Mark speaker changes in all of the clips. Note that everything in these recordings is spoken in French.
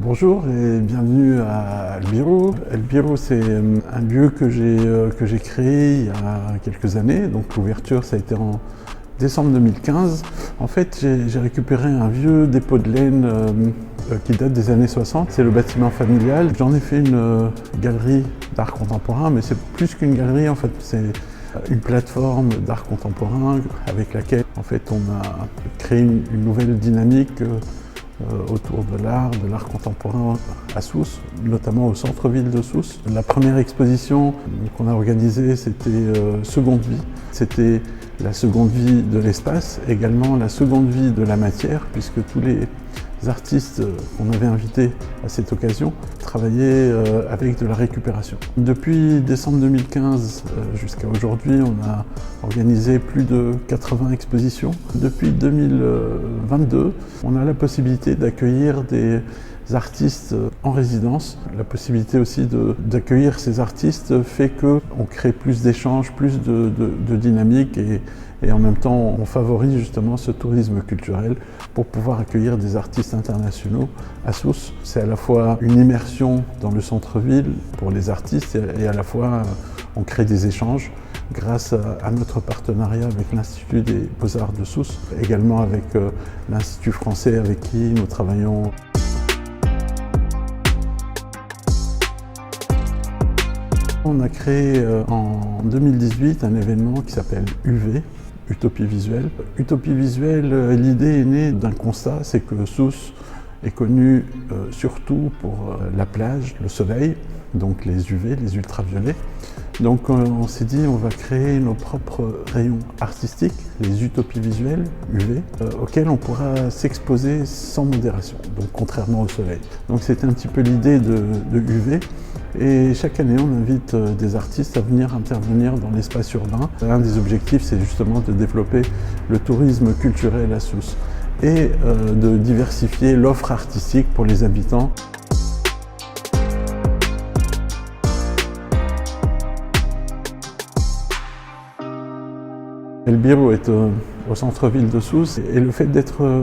Speaker 1: Bonjour et bienvenue à El Birro. El Birro, c'est un lieu que j'ai créé il y a quelques années. Donc l'ouverture, ça a été en décembre 2015. En fait, j'ai récupéré un vieux dépôt de laine qui date des années 60. C'est le bâtiment familial. J'en ai fait une galerie d'art contemporain, mais c'est plus qu'une galerie. En fait, c'est une plateforme d'art contemporain avec laquelle en fait, on a créé une nouvelle dynamique autour de l'art contemporain à Sousse, notamment au centre-ville de Sousse. La première exposition qu'on a organisée, c'était Seconde Vie. C'était la seconde vie de l'espace, également la seconde vie de la matière, puisque tous les artistes qu'on avait invités à cette occasion travaillaient avec de la récupération. Depuis décembre 2015 jusqu'à aujourd'hui, on a organisé plus de 80 expositions. Depuis 2022, on a la possibilité d'accueillir des artistes en résidence. La possibilité aussi d'accueillir ces artistes fait qu'on crée plus d'échanges, plus de dynamique et en même temps on favorise justement ce tourisme culturel pour pouvoir accueillir des artistes internationaux à Sousse. C'est à la fois une immersion dans le centre-ville pour les artistes et à la fois on crée des échanges grâce à notre partenariat avec l'Institut des Beaux-Arts de Sousse, également avec l'Institut français avec qui nous travaillons. On a créé en 2018 un événement qui s'appelle UV, Utopie Visuelle. Utopie Visuelle, l'idée est née d'un constat, c'est que Sousse est connu surtout pour la plage, le soleil, donc les UV, les ultraviolets. Donc on s'est dit on va créer nos propres rayons artistiques, les utopies visuelles, UV, auxquels on pourra s'exposer sans modération, donc contrairement au soleil. Donc c'était un petit peu l'idée de UV. Et chaque année, on invite des artistes à venir intervenir dans l'espace urbain. Un des objectifs, c'est justement de développer le tourisme culturel à Sousse et de diversifier l'offre artistique pour les habitants. El Birro est au centre-ville de Sousse et le fait d'être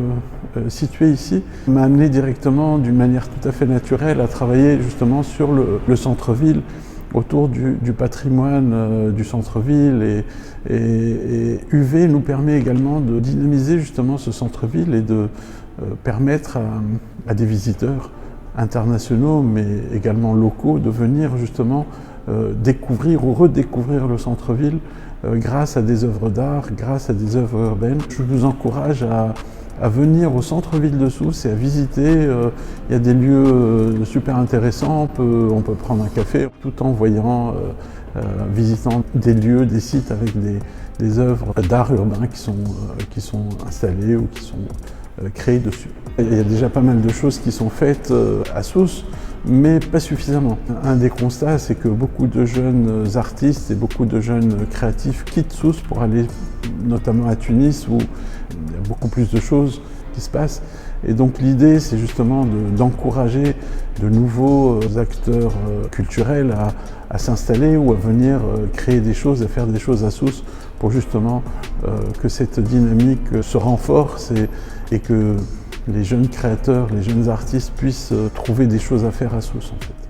Speaker 1: situé ici m'a amené directement, d'une manière tout à fait naturelle, à travailler justement sur le centre-ville, autour du patrimoine du centre-ville et UV nous permet également de dynamiser justement ce centre-ville et de permettre à des visiteurs internationaux mais également locaux de venir justement découvrir ou redécouvrir le centre-ville grâce à des œuvres d'art, grâce à des œuvres urbaines. Je vous encourage à venir au centre-ville de Sousse et à visiter. Il y a des lieux super intéressants, on peut prendre un café tout en voyant, visitant des lieux, des sites avec des œuvres d'art urbain qui sont installées ou qui sont créées dessus. Il y a déjà pas mal de choses qui sont faites à Sousse, mais pas suffisamment. Un des constats, c'est que beaucoup de jeunes artistes et beaucoup de jeunes créatifs quittent Sousse pour aller notamment à Tunis où il y a beaucoup plus de choses qui se passent. Et donc l'idée, c'est justement d'encourager de nouveaux acteurs culturels à s'installer ou à venir créer des choses, à faire des choses à Sousse pour justement que cette dynamique se renforce et que les jeunes créateurs, les jeunes artistes puissent trouver des choses à faire à Sousse en fait.